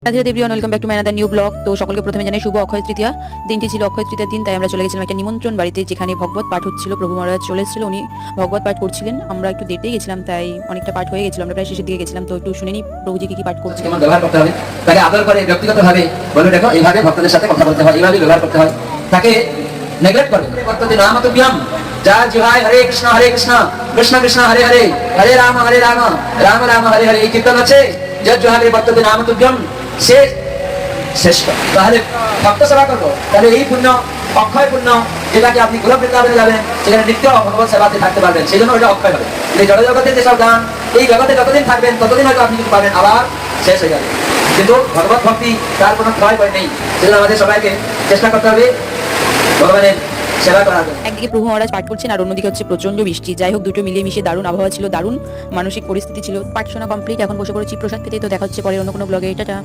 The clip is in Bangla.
Radhe Radhe everyone, welcome back to my another new blog. তো সকলকে প্রথমে জানাই শুভ অক্ষয় তৃতীয়া। দিনটি ছিল অক্ষয় তৃতীয়ার দিন, তাই আমরা চলে গেছিলাম একটা নিমন্ত্রণ বাড়িতে, যেখানে ভগবত পাঠ হচ্ছিল। প্রভু মহারাজ চলে এসেছিল, উনি ভগবত পাঠ করছিলেন। আমরা একটু দেরিতে গেছিলাম, তাই অনেকটা পাঠ হয়ে গেছিল, আমরা প্রায় শেষের দিকে গেছিলাম। তো একটু শুনে নি প্রভুজি কি পাঠ করছে। কেমন ব্যবহার করতে হবে, তাকে আদর করে ব্যক্তিগতভাবে বলে দেখো এইভাবে ভক্তদের সাথে কথা বলতে হয়, এইভাবে ব্যবহার করতে হয়, তাকে নেগলেক্ট করবে। বর্ততে নাম তো ব্যায়াম যা জিহায় হরে কৃষ্ণ কৃষ্ণ কৃষ্ণ হরে হরে, হরে রাম রাম রাম হরে হরে। এই কীর্তন আছে যা জিহায় বর্ততে নাম তো ব্যায়াম, সে শ্রেষ্ঠ। তাহলে ভক্ত সেবা করবো, তাহলে এই পুণ্য অক্ষয় পুণ্য, যেটাকে আপনি গোলক বৃন্দাবনে যাবেন, সেখানে নিত্য ভগবত সেবাতে থাকতে পারবেন, সেই জন্য ওটা অক্ষয় হবে। এই জড় জগতের যেসব দান, এই জগতে যতদিন থাকবেন ততদিন হয়তো আপনি কিছু পাবেন, আবার শেষ হয়ে যাবে। কিন্তু ভগবত ভক্তি তার কোনো ক্ষয় ভয় নেই। সেজন্য আমাদের সবাইকে চেষ্টা করতে হবে ভগবানের সেবা করার জন্য। একদিকে প্রভু মহারাজ পাঠ করছেন, আর অন্যদিকে হচ্ছে প্রচন্ড বৃষ্টি। যাই হোক, দুটো মিলিয়ে মিশিয়ে দারুণ আবহাওয়া ছিল, দারুণ মানসিক পরিস্থিতি ছিল। পাঠ শোনা কমপ্লিট, এখন বসে পড়েছি প্রসাদ খেতে। তো দেখা হচ্ছে পরে অন্য কোনো ব্লগে। টাটা।